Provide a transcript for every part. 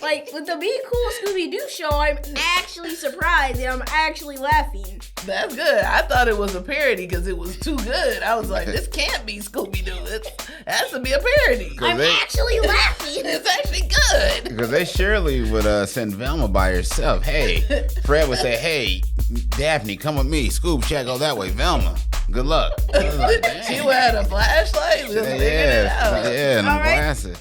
Like, with the Be Cool Scooby-Doo show, I'm actually surprised and I'm actually laughing. That's good. I thought it was a parody because it was too good. I was like, this can't be Scooby-Doo. It has to be a parody. I'm actually laughing. It's actually good. Because they surely would send Velma by herself. Hey, Fred would say, hey, Daphne, come with me. Scoob, check go that way. Velma, good luck. I was like, dang. She had a flashlight. Just figuring it out. Yeah, and All them right. glasses.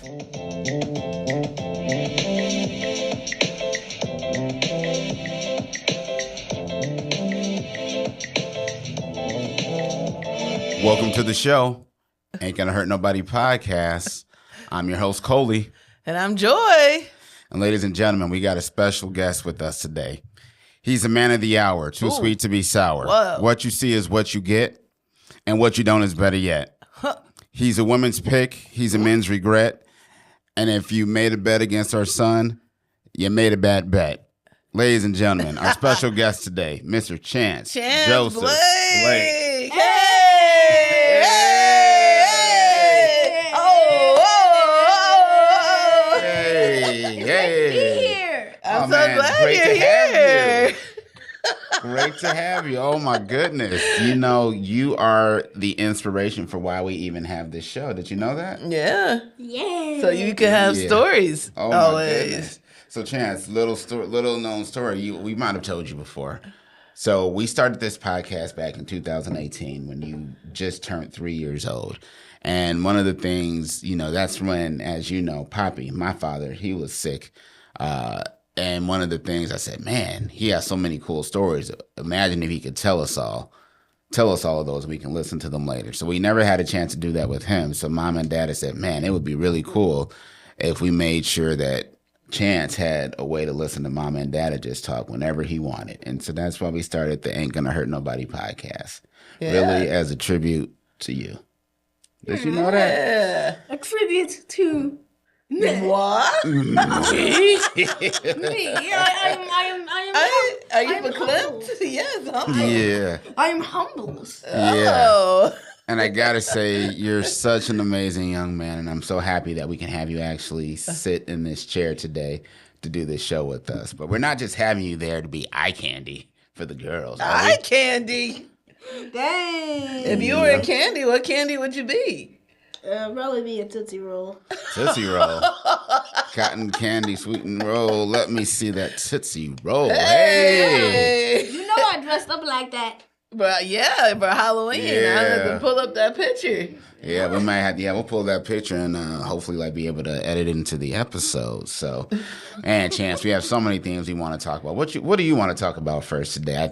Welcome to the show. Ain't Gonna Hurt Nobody podcast. I'm your host, Coley. And I'm Joy. And ladies and gentlemen, we got a special guest with us today. He's a man of the hour, too sweet to be sour. Whoa. What you see is what you get, and what you don't is better yet. He's a women's pick. He's a men's regret. And if you made a bet against our son, you made a bad bet. Ladies and gentlemen, our special guest today, Mr. Chance Joseph Blake. Hey! Here. I'm so man, glad great you're to have here. Great to have you. Oh, my goodness. You know, you are the inspiration for why we even have this show. Did you know that? Yeah. Yeah. So you can have Yeah. stories Oh, my always. goodness. So, Chance, little known story. We might have told you before. So we started this podcast back in 2018 when you just turned 3 years old. And one of the things, you know, that's when, as you know, Poppy, my father, he was sick. And one of the things I said, man, he has so many cool stories. Imagine if he could tell us all of those, and we can listen to them later. So we never had a chance to do that with him. So Mom and Dad said, man, it would be really cool if we made sure that Chance had a way to listen to Mom and Dad just talk whenever he wanted. And so that's why we started the Ain't Gonna Hurt Nobody podcast, really as a tribute to you. Did you know that? Yeah. A tribute to me. What? Me. Are you I'm verklempt? humble. Yes, humble. Yeah. I'm humble. Yeah. Oh. And I gotta say, you're such an amazing young man, and I'm so happy that we can have you actually sit in this chair today to do this show with us. But we're not just having you there to be eye candy for the girls. are we? Eye candy. Dang. If you were a candy, what candy would you be? Probably be a Tootsie Roll. Tootsie Roll. Cotton candy sweetened roll. Let me see that Tootsie Roll. Hey. You know I dressed up like that. But yeah, for Halloween, I had Yeah. to pull up that picture. Yeah, we might have to, we'll pull that picture and hopefully like be able to edit it into the episode. So, and Chance, we have so many things we want to talk about. What do you want to talk about first today?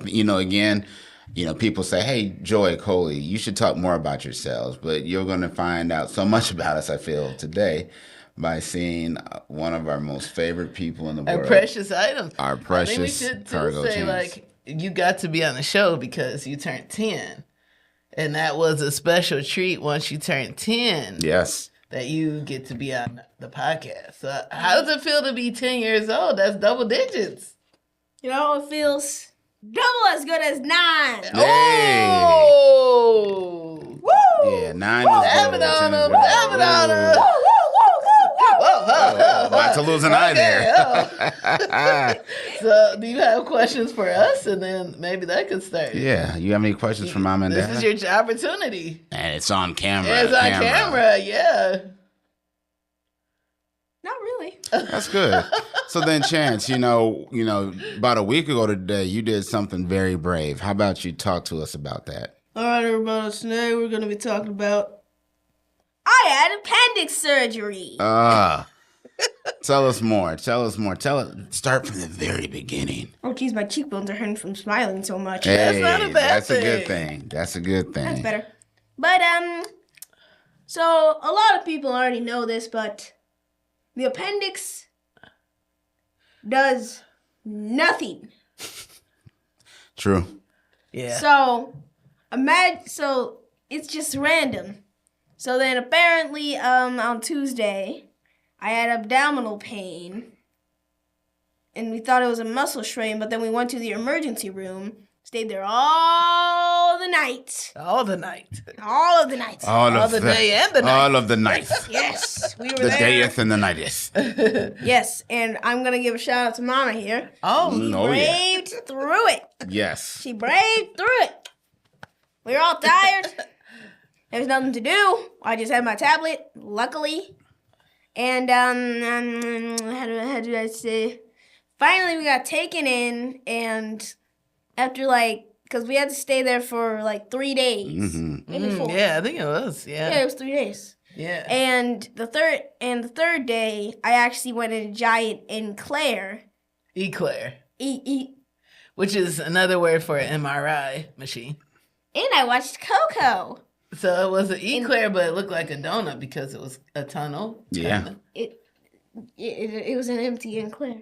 People say, hey, Joy, Coley, you should talk more about yourselves, but you're going to find out so much about us, I feel, today by seeing one of our most favorite people in the Our world. precious items. Our I think we precious should cargo say, Chance. like, you got to be on the show because you turned 10. And that was a special treat once you turned 10. Yes. That you get to be on the podcast. So how does it feel to be 10 years old? That's double digits. You know, it feels double as good as 9. Hey. Oh! Woo! Yeah, 9 is Dab good. it on 10 is him, good. dab it on him. Woo, woo, woo, woo, woo. Whoa, whoa, About to lose an eye there. So, do you have questions for us? And then maybe that could start. Yeah, you have any questions for Mom and Dad? This is your opportunity. And it's on camera. It's on camera, yeah. Not really. That's good. So then, Chance, you know, about a week ago today, you did something very brave. How about you talk to us about that? All right, everybody. Today we're going to be talking about I had appendix surgery. Tell us more. Start from the very beginning. Oh, geez, my cheekbones are hurting from smiling so much. Hey, not a bad that's a good thing. thing. That's a good thing. That's better. But, so a lot of people already know this, but the appendix does nothing. True. Yeah. So it's just random. So then apparently, on Tuesday, I had abdominal pain. And we thought it was a muscle strain, but then we went to the emergency room. Stayed there all the night. All the night. All of the nights. All All of the day and the night. All of the nights. Yes, we were The there. dayeth and the nighteth. Yes, and I'm gonna give a shout out to Mama here. Oh, Oh, yeah. Braved through it. Yes. She braved through it. We were all tired. There was nothing to do. I just had my tablet, luckily. And how did I say? Finally, we got taken in, and after because we had to stay there for 3 days, maybe 4. yeah, I think it was. Yeah, it was 3 days. Yeah. And the third day, I actually went in a giant Eclair. Eclair, And which is another word for an MRI machine. I watched Coco. So it was an eclair, but it looked like a donut because it was a tunnel. Yeah. kinda. It was an empty Eclair.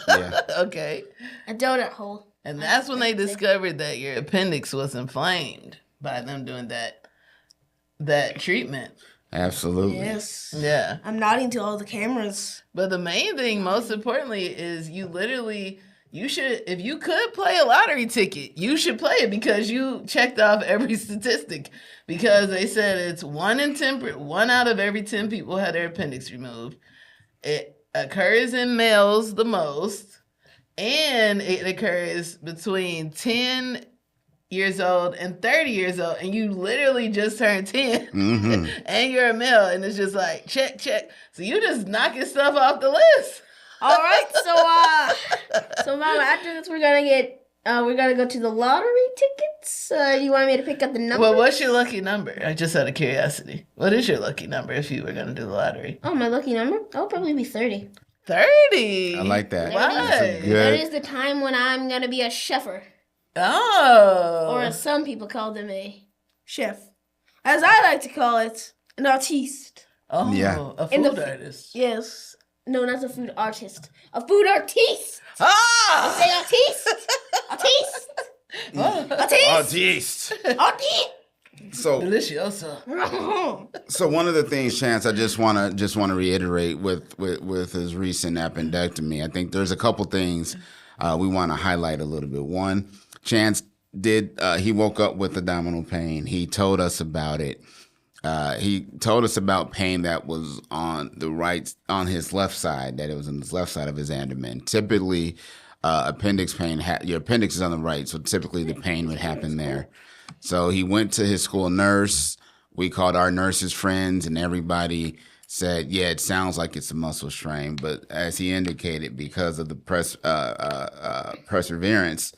Yeah. Okay. A donut hole. And that's when they discovered that your appendix was inflamed by them doing that treatment. Absolutely. Yes. Yeah. I'm nodding to all the cameras. But the main thing, most importantly, is you should, if you could play a lottery ticket, you should play it because you checked off every statistic. Because they said it's 1 out of every 10 people had their appendix removed. It occurs in males the most, and it occurs between 10 years old and 30 years old, and you literally just turned 10 and you're a male, and it's just like check. So you just knocking stuff off the list. All right, so Mama, after this we're gonna go to the lottery tickets. You want me to pick up the number? Well, what's your lucky number? I just out of curiosity. What is your lucky number if you were gonna do the lottery? Oh, my lucky number? That'll probably be 30. 30. I like that. Why? That's a That good. is the time when I'm gonna be a chefer, Oh. or as some people call them, a chef, as I like to call it, an artiste. Oh, Yeah. a In the food f- artist. Yes. No, not a food artist. A food artiste. Ah! Say artiste. Artiste. Oh, Artiste. jeez. Artiste. So, Yes. one of the things, Chance, I just want to reiterate with his recent appendectomy. I think there's a couple things we want to highlight a little bit. One, Chance he woke up with abdominal pain. He told us about it. He told us about pain that was on his left side, that it was on his left side of his abdomen. Typically, appendix pain, your appendix is on the right, so typically the pain would happen there. So he went to his school nurse. We called our nurses friends, and everybody said, yeah, it sounds like it's a muscle strain. But as he indicated, because of the perseverance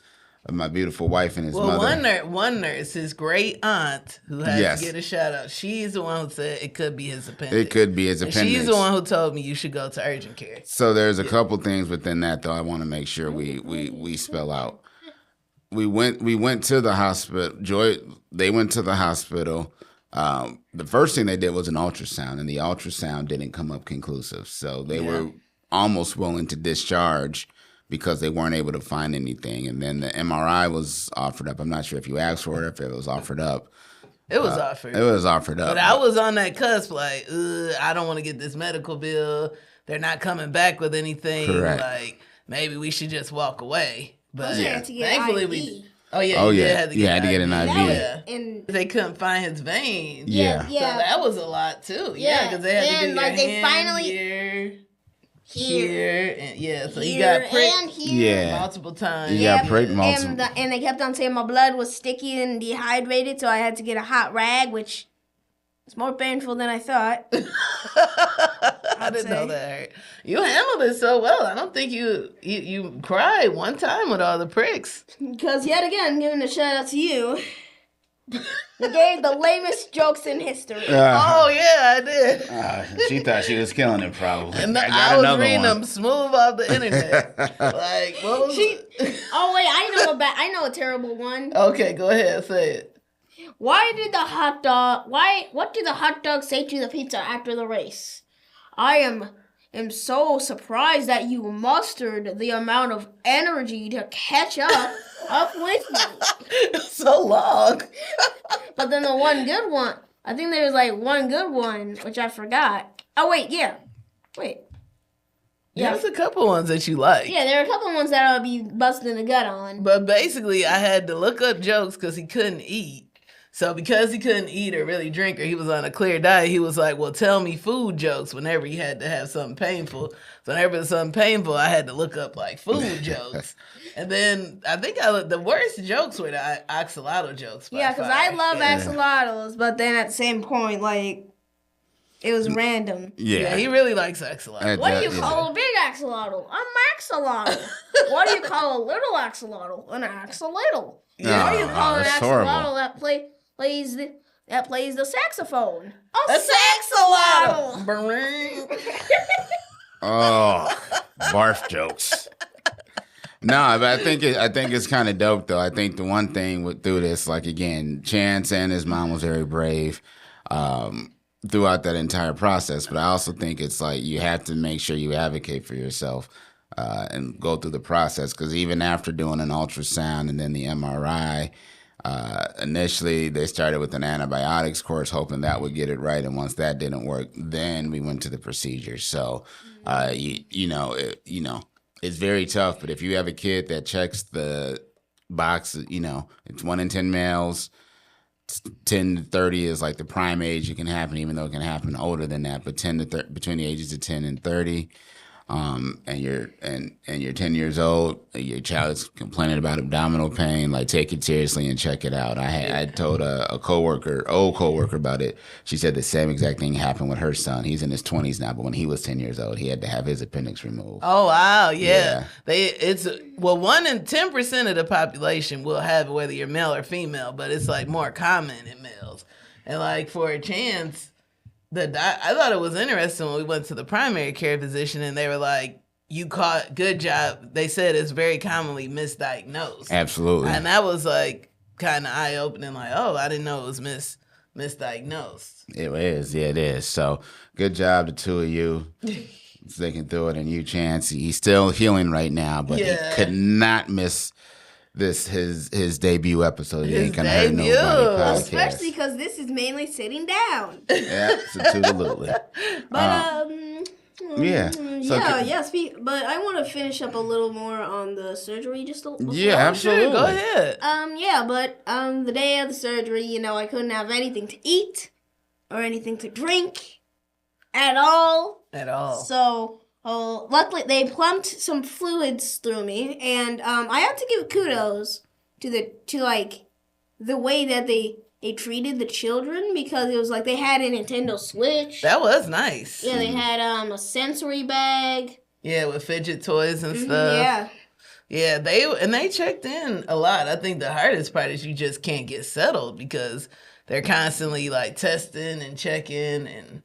of my beautiful wife and his mother. One nurse, his great aunt, who had Yes. to get a shout out. She's the one who said it could be his appendix. It could be his And appendix. she's the one who told me you should go to urgent care. So there's a couple things within that, though, I want to make sure we spell out. We went to the hospital. They went to the hospital. The first thing they did was an ultrasound, and the ultrasound didn't come up conclusive. So they were almost willing to discharge because they weren't able to find anything. And then the MRI was offered up. I'm not sure if you asked for it or if it was offered up. It was offered. It was offered up. But I was on that cusp, like, I don't want to get this medical bill. They're not coming back with anything. Correct. Like, maybe we should just walk away. But Yeah. Had to get thankfully IV. we. Oh yeah. Oh, you yeah. had to You had to get an IV. Yeah. And They couldn't find his veins. Yeah. So that was a lot too. Yeah, because they had to do And, your like, they hand finally- here, and so you here got pricked and here. Yeah. multiple times. You got pricked multiple. And they kept on saying my blood was sticky and dehydrated, so I had to get a hot rag, which is more painful than I thought. I didn't know that hurt. You handled it so well. I don't think you cried one time with all the pricks. Because yet again, giving a shout out to you, you gave the lamest jokes in history. Oh yeah, I did. She thought she was killing it, probably. And I got I was another reading one. them smooth off the internet. Like, what was Oh wait, I know a terrible one. Okay, go ahead, say it. What did the hot dog say to the pizza after the race? I am so surprised that you mustered the amount of energy to catch up with me. So long. But then the one good one, I think there was like one good one, which I forgot. Oh wait, yeah. Wait. Yeah. There's a couple ones that you like. Yeah, there are a couple ones that I'll be busting the gut on. But basically, I had to look up jokes because he couldn't eat. So because he couldn't eat or really drink or he was on a clear diet, he was like, well, tell me food jokes whenever he had to have something painful. So whenever it was something painful, I had to look up like food jokes. And then I think the worst jokes were the axolotl jokes. Yeah, because I love axolotls, but then at the same point, like, it was random. Yeah, he really likes axolotl. What do you call a big axolotl? A maxolotl. What do you call a little axolotl? An axolotl. Yeah. What do you call an axolotl horrible. that plays the saxophone? A Axolotl. Oh, barf jokes. No, but I think it's kind of dope though. I think the one thing through this, like again, Chance and his mom was very brave throughout that entire process. But I also think it's like you have to make sure you advocate for yourself and go through the process, because even after doing an ultrasound and then the MRI. Initially, they started with an antibiotics course, hoping that would get it right. And once that didn't work, then we went to the procedure. So, it's very tough. But if you have a kid that checks the box, it's 1 in 10 males. 10 to 30 is like the prime age it can happen, even though it can happen older than that. But between the ages of 10 and 30. And you're 10 years old, your child is complaining about abdominal pain, like take it seriously and check it out. I told a old coworker about it. She said the same exact thing happened with her son. He's in his 20s now, but when he was 10 years old, he had to have his appendix removed. Oh wow, yeah. 1 in 10% of the population will have it, whether you're male or female, but it's like more common in males. And like for a chance, I thought it was interesting when we went to the primary care physician and they were like, you caught, good job. They said it's very commonly misdiagnosed. Absolutely. And that was like kind of eye-opening, like, oh, I didn't know it was misdiagnosed. It is. Yeah, it is. So good job, the two of you. Sticking through it, and you, Chance. He's still healing right now, but he could not miss his debut episode. He ain't gonna hurt nobody podcast. Especially because this is mainly sitting down. Yeah, absolutely. But yeah. So but I want to finish up a little more on the surgery just a little. Yeah, absolutely. Sure, go ahead. The day of the surgery, I couldn't have anything to eat or anything to drink at all. So, luckily they pumped some fluids through me, and I have to give kudos to the way that they treated the children, because it was like they had a Nintendo Switch. That was nice. Yeah, they had a sensory bag. Yeah, with fidget toys and stuff. Yeah, they checked in a lot. I think the hardest part is you just can't get settled because they're constantly like testing and checking and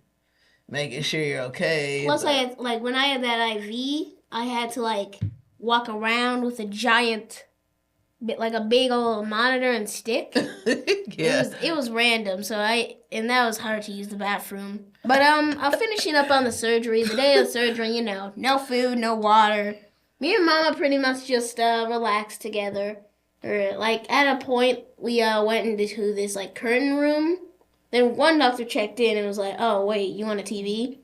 making sure you're okay. Plus, when I had that IV, I had to walk around with a giant, like a big old monitor and stick. Yeah, it was random. And that was hard to use the bathroom. But I'm finishing up on the surgery. The day of the surgery, no food, no water. Me and Mama pretty much just relaxed together. Or at a point, we went into this curtain room. Then one doctor checked in and was like, "Oh wait, you want a TV?"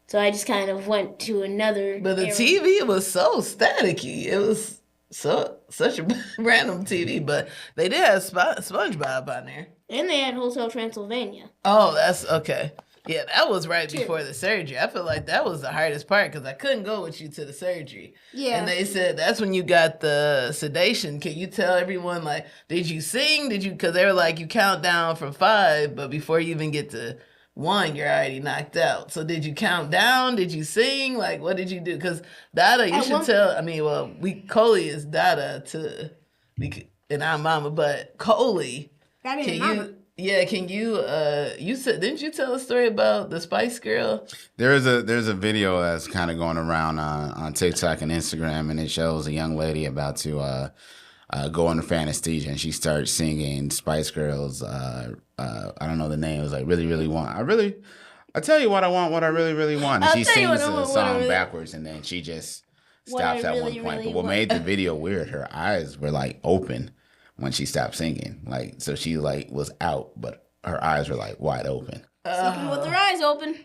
So I just kind of went to another. But the area. TV was so staticky. It was such a random TV. But they did have SpongeBob on there. And they had Hotel Transylvania. Oh, that's okay. Yeah, that was right before the surgery. I feel like that was the hardest part because I couldn't go with you to the surgery. Yeah. And they said that's when you got the sedation. Can you tell everyone, did you sing? Because they were like, you count down from 5, but before you even get to 1, you're already knocked out. So did you count down? Did you sing? What did you do? Because Dada, you should tell. Coley is Dada and I'm Mama, but Coley, can you said, didn't you tell a story about the Spice Girl? There's a video that's kind of going around on TikTok and Instagram, and it shows a young lady about to go under anesthesia, and she starts singing Spice Girls. I don't know the name. It was really, really want. I tell you what I want, what I really, really want. And she sings the song backwards, and then she just stops at one point. But what made the video weird, her eyes were open when she stopped singing. So she was out, but her eyes were wide open. Singing with her eyes open.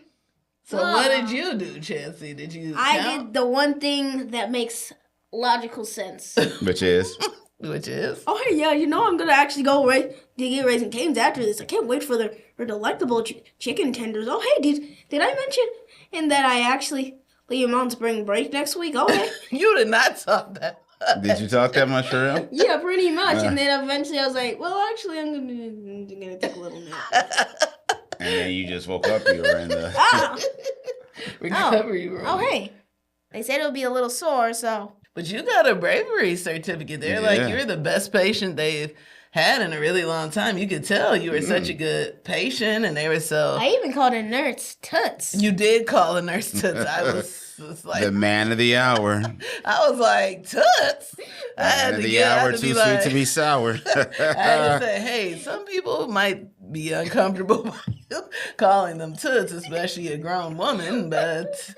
So what did you do, Chancey? Did you I count? did the one thing that makes logical sense. Which is? Which is? Oh, hey, yeah, I'm going to actually go to get Raising Cane's after this. I can't wait for their delectable chicken tenders. Oh, hey, did I mention and that I actually leave him on spring break next week? Oh, hey. You did not talk that. Did you talk that much for real? Yeah, pretty much. And then eventually I was like, well, actually, I'm gonna take a little nap. And then you just woke up, you were in the... Recovery room. Oh, hey. They said it would be a little sore, so. But you got a bravery certificate. They're like, you're the best patient they've had in a really long time. You could tell you were such a good patient, and they were so... I even called a nurse Toots. You did call a nurse Toots. I was like... The man of the hour. I was like, Toots? I Man had of to the get hour, out too sweet to be sour. I had to say, hey, some people might be uncomfortable by you calling them Toots, especially a grown woman, but...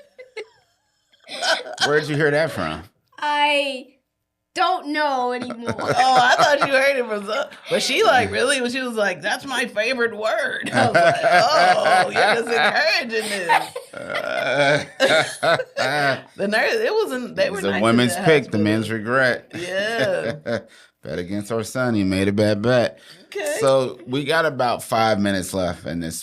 Where'd you hear that from? I don't know anymore. Oh, I thought you heard it from some... But she really, she was like, that's my favorite word. I was like, oh, you're just encouraging this. The nurse, it wasn't... They were It's a nice women's at that pick, the hospital. men's regret. Yeah. Bet against our son. He made a bad bet. Okay. So we got about 5 minutes left in this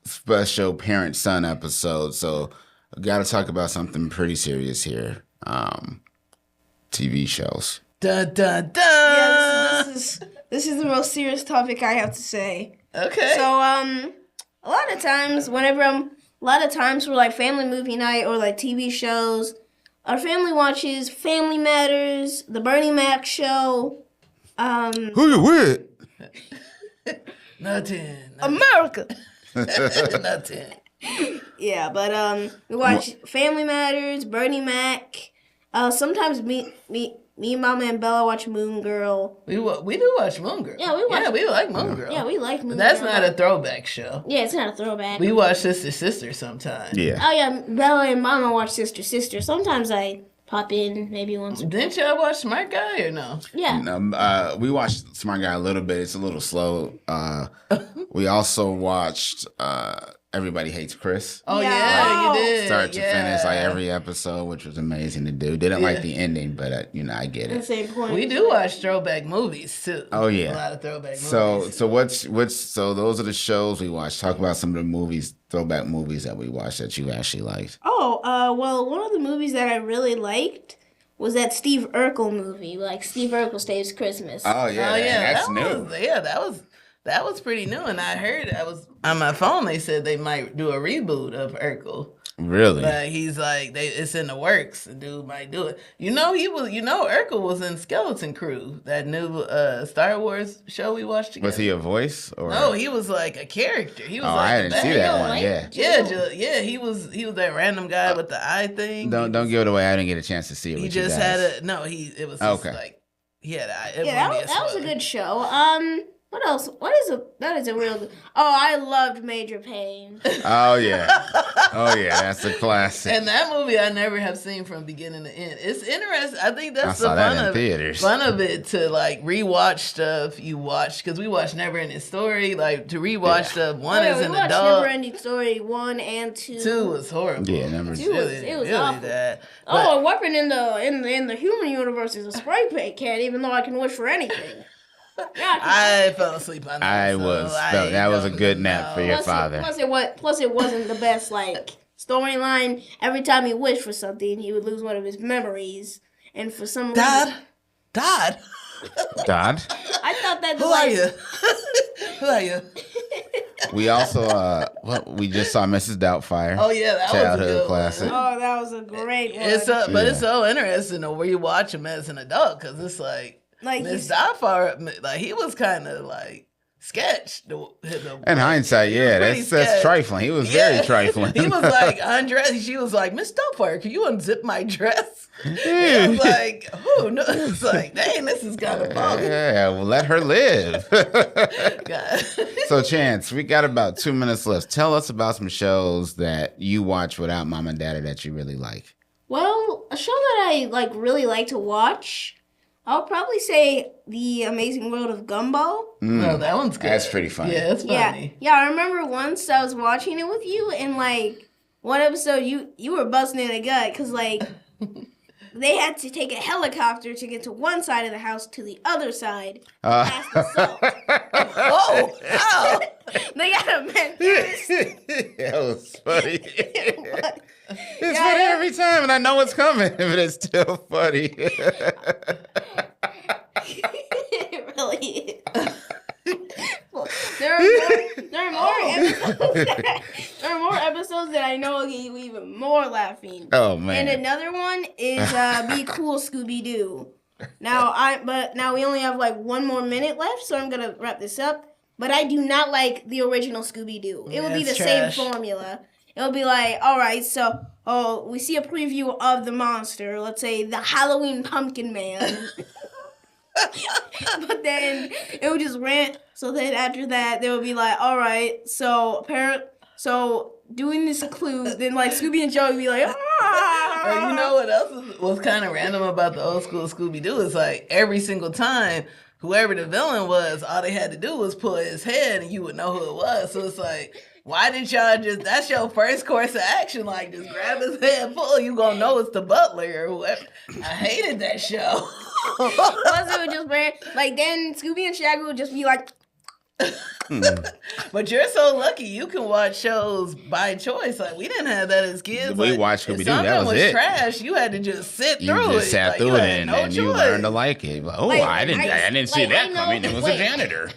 special parent-son episode. So we got to talk about something pretty serious here. TV shows. Dun, dun, dun. Yeah, this is the most serious topic I have to say. Okay. So, a lot of times for like family movie night or like TV shows, our family watches Family Matters, The Bernie Mac Show. Who you with? Nothing. America. Nothing. Yeah, but we watch Family Matters, Bernie Mac. Sometimes me, Mama, and Bella watch Moon Girl. We do watch Moon Girl. Yeah, we watch. Yeah, we like Moon Girl. Yeah, we like Moon But that's Girl. not a throwback show. Yeah, it's not a throwback. We watch Sister sometimes. Yeah. Oh yeah, Bella and Mama watch Sister. Sometimes I pop in maybe once. Didn't y'all watch Smart Guy or no? Yeah. We watched Smart Guy a little bit. It's a little slow. We also watched Everybody Hates Chris. Oh Yeah. yeah, you did. Start to Yeah. finish, like every episode, which was amazing to do. Didn't like the ending, but I get That's it. the same point. We do watch throwback movies too. Oh, yeah. A lot of throwback movies. So those are the shows we watched. Talk about some of the movies, throwback movies that we watched that you actually liked. Oh, well, one of the movies that I really liked was that Steve Urkel movie, like Steve Urkel Saves Christmas. Oh yeah, Oh yeah, that's new. That was pretty new, and I heard on my phone. They said they might do a reboot of Urkel. Really? But he's like, it's in the works. The dude might do it. Urkel was in Skeleton Crew, that new Star Wars show we watched together. Was he a voice or? No, he was like a character. He was Oh, like I didn't see that one. Like, Yeah. He was that random guy with the eye thing. Don't give it away. I didn't get a chance to see it. He with you just guys. had it was just Okay. like he had that was a good show. What else? That is a real good. Oh, I loved Major Payne. Oh yeah, that's a classic. And that movie I never have seen from beginning to end. It's interesting. I think I that's the saw that fun in of theaters. fun of it, to like rewatch stuff you watch, because we watch Never Ending Story. Like to rewatch stuff. One is an we watched adult. Never Ending Story 1 and 2. 2 was horrible. Yeah, number Two was- Really, it was really awful. bad. Oh, a weapon in the human universe is a spray paint can, even though I can wish for anything. Yeah, I fell asleep on that. That was a good nap for your father. Plus it wasn't the best like storyline. Every time he wished for something, he would lose one of his memories, and for some reason, Dad. Dad. I thought that Who are you? Who are you? We also we just saw Mrs. Doubtfire. Oh yeah, that Childhood was a good classic. One. Oh, that was a great one. It's so interesting to where you watch him as an adult, because it's like Miss Doubtfire, like he was kind of like sketch. In hindsight, yeah, that's sketch. trifling. He was very trifling. He was like undressed. She was like, Miss Doubtfire, can you unzip my dress? He was like, who? No, it's like, dang, this is kind of funny. Yeah, well, let her live. God. So, Chance, we got about 2 minutes left. Tell us about some shows that you watch without mom and dad that you really like. Well, a show that I really like to watch, I'll probably say The Amazing World of Gumball. No, that one's good. That's pretty funny. Yeah, it's funny. Yeah, I remember once I was watching it with you, and like one episode, you were busting in the gut because like they had to take a helicopter to get to one side of the house to the other side. Past the salt. Oh, wow. They got a man. That was funny. It's funny every time, and I know it's coming, but it's still funny. It really is. Well, there are more episodes that I know will get you even more laughing. Oh man! And another one is Be Cool, Scooby Doo. Now we only have like 1 more minute left, so I'm gonna wrap this up. But I do not like the original Scooby Doo. It would be the same formula. It would be like, all right, so we see a preview of the monster. Let's say the Halloween Pumpkin Man. But then it would just rant. So then after that, they would be like, all right, so doing this clues. Then like Scooby and Joe would be like, ah. Or you know what else was kind of random about the old school Scooby Doo is like every single time whoever the villain was, all they had to do was pull his head and you would know who it was. So it's like, why didn't y'all that's your first course of action, like just grab his head, pull, you gonna know it's the butler or whoever. I hated that show. Plus it would just rant. Like then Scooby and Shaggy would just be like, But you're so lucky you can watch shows by choice. Like we didn't have that as kids. We like, watched Scooby Doo. Something That was it. Trash. You had to just sit You through it. just sat Like, through you it, had no and you choice. learned to like it. Like, oh, Like, I didn't see like, that I know- coming. It was wait. a janitor.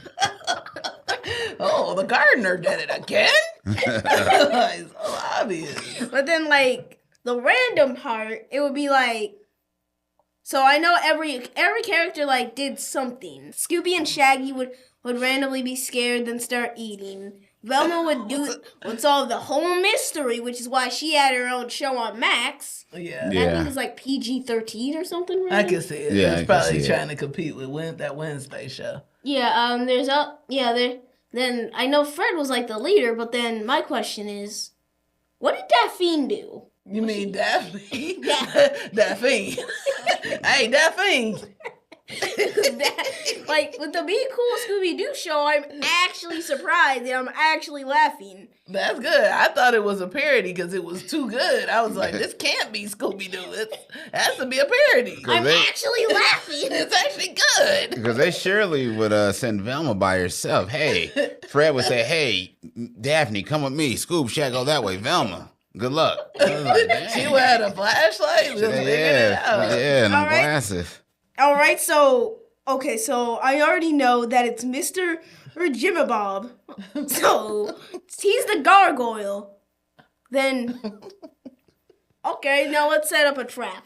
Oh, the gardener did it again. It's so obvious. but then like the random part, it would be like. So I know every character like did something. Scooby and Shaggy would randomly be scared, then start eating. Velma would solve the whole mystery, which is why she had her own show on Max. Yeah. And I think it's like PG-13 or something. Right? I can see it. Yeah, I It's can probably see trying to compete with that Wednesday show. Yeah. Then I know Fred was like the leader, but then my question is, what did Daphne do? You mean Daphne? Yeah. Daphne. Hey, Daphne. Like with the Be Cool Scooby Doo show, I'm actually surprised and I'm actually laughing. That's good. I thought it was a parody because it was too good. I was like, this can't be Scooby Doo. It has to be a parody. I'm actually laughing. It's actually good. Because they surely would send Velma by herself. Hey, Fred would say, hey, Daphne, come with me. Scoob, Shag, go that way. Velma, good luck. I was like, dang. She would have a flashlight. Just figuring it out. Yeah, and All right. glasses. All right, so I already know that it's Mr. Jimmy Bob. So he's the gargoyle. Then, okay, now let's set up a trap.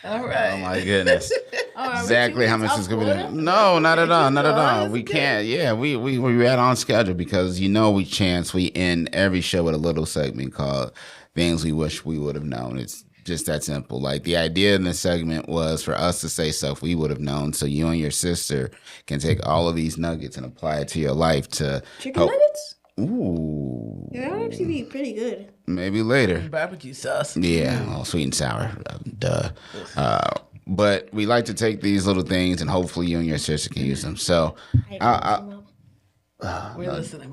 All right. Oh my goodness. All right, Exactly how much is going to be. No, not at all. Not at all. We can't. Yeah, we right on schedule because we end every show with a little segment called Things We Wish We Would Have Known. It's just that simple. Like the idea in the segment was for us to say stuff we would have known so you and your sister can take all of these nuggets and apply it to your life to Chicken help. nuggets? Ooh. Yeah, that would actually be pretty good. Maybe later. Barbecue sauce. Yeah, well, sweet and sour. Duh. But we like to take these little things and hopefully you and your sister can use them. So We're listening.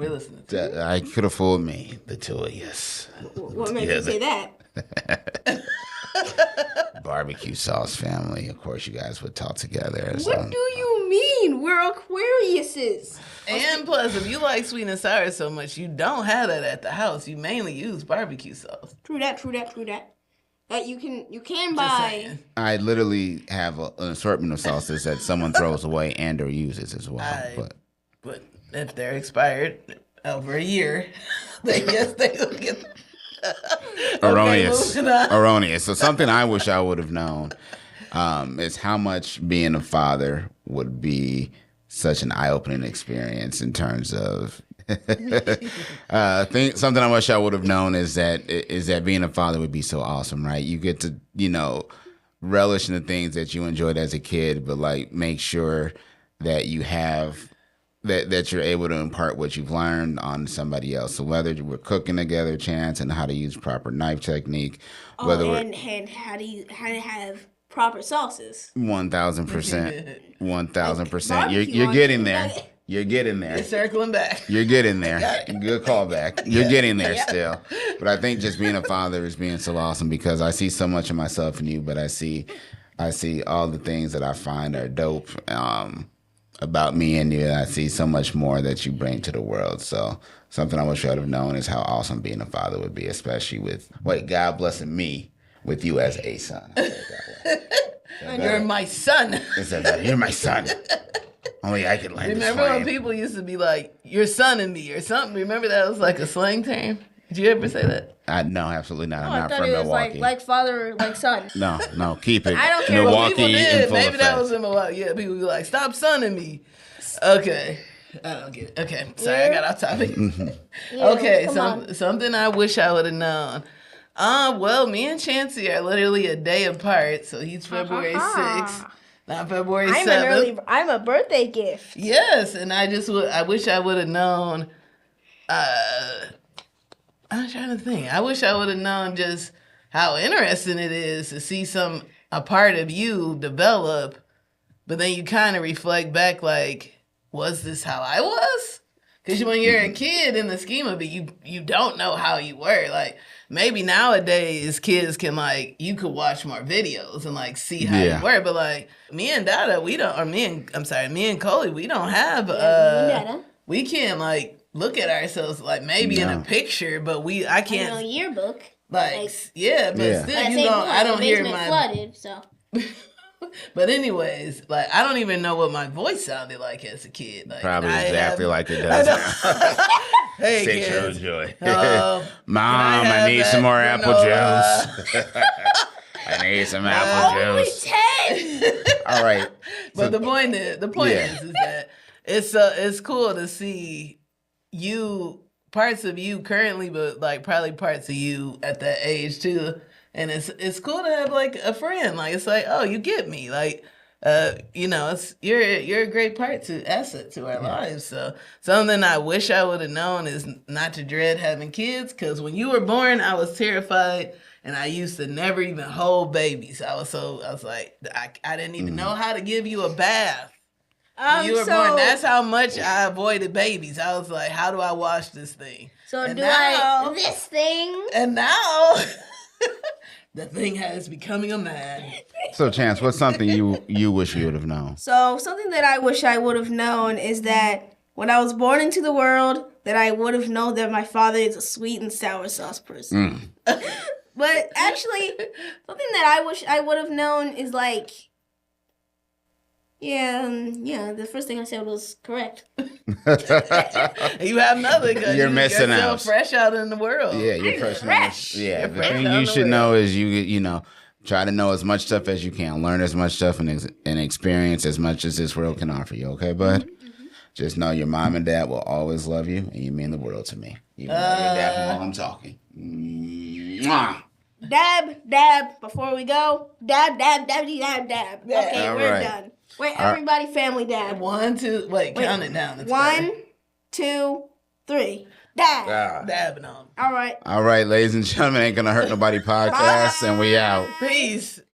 I could have fooled me, the two of us. What made you say that? Barbecue sauce family. Of course, you guys would talk together. So. What do you mean? We're Aquariuses. And plus, if you like sweet and sour so much, you don't have that at the house. You mainly use barbecue sauce. True that. You can Just buy. saying. I literally have an assortment of sauces that someone throws away and or uses as well. But if they're expired over a year, then yes, they will get. Erroneous. Okay, moving on. Erroneous. So something I wish I would have known is how much being a father would be such an eye-opening experience in terms of something I wish I would have known is that being a father would be so awesome, right? You get to, relish in the things that you enjoyed as a kid, but like make sure that you have that you're able to impart what you've learned on somebody else. So whether we're cooking together, Chance, and how to use proper knife technique, whether and how to have proper sauces. 1,000%. 1,000%. Barbecue You're on getting chicken there. nugget. You're getting there. It's circling back. You're getting there. Good callback. You're getting there Yeah. still. But I think just being a father is being so awesome because I see so much of myself in you, but I see all the things that I find are dope about me and you. And I see so much more that you bring to the world. So something I wish I would have known is how awesome being a father would be, especially with God blessing me with you as a son. I say it that way. You're my son. You're my son. Only I could land this Remember when plane. people used to be like, "You're sonning me" or something? Remember that was like a slang term? Did you ever say that? No, absolutely not. I'm I not thought from it was Milwaukee. like father, like son. No, keep it. I don't care. Milwaukee People in did. full Maybe that effect. was in Milwaukee. Yeah, people be like, "Stop sonning me." Okay. I don't get it. Okay, sorry, I got off topic. Okay, come on. something I wish I would have known. Well, me and Chancey are literally a day apart, so he's February 6th, not February 7th. I'm a birthday gift. Yes, and I wish I would have known. I'm trying to think. I wish I would have known just how interesting it is to see a part of you develop, but then you kind of reflect back like, was this how I was? Because when you're a kid, in the scheme of it, you don't know how you were. Like, maybe nowadays kids can you could watch more videos and see how you were. But me and Dada, me and Coley, we don't have we can't look at ourselves maybe in a picture, but I can't. I know yearbook. Still I don't hear my flooded. So. But anyways, I don't even know what my voice sounded like as a kid. Probably exactly like it does now. Hey, 6-year-old kids. Joy. Hello. Mom, I need some more apple juice. I need some apple juice. 10. All right. But the point is that it's cool to see parts of you currently, but probably parts of you at that age too. And it's cool to have a friend. It's oh, you get me. You're a great asset to our lives. So something I wish I would have known is not to dread having kids. Because when you were born, I was terrified, and I used to never even hold babies. I was I didn't even know how to give you a bath. When you were born, that's how much I avoided babies. I was like, how do I wash this thing? So and this thing? And now the thing is becoming a man. So, Chance, what's something you wish you would have known? So something that I wish I would have known is that when I was born into the world, that I would have known that my father is a sweet and sour sauce person. But actually, something that I wish I would have known is the first thing I said was correct. You have nothing because You're missing out. Fresh out in the world. Yeah, you're fresh. You're The fresh thing out you in the should world. know is you try to know as much stuff as you can, learn as much stuff and experience as much as this world can offer you. Okay, bud? Mm-hmm. Just know your mom and dad will always love you, and you mean the world to me. Even though you're dabbing while I'm talking. Mwah. Dab, before we go. Dab, dab. Okay, All we're right. done. Wait, everybody, family dab. 1, 2, count it down. It's 1, 2, 3. Dab. Ah. dabbing on. All right. All right, ladies and gentlemen, Ain't Gonna Hurt Nobody podcast, and we out. Peace.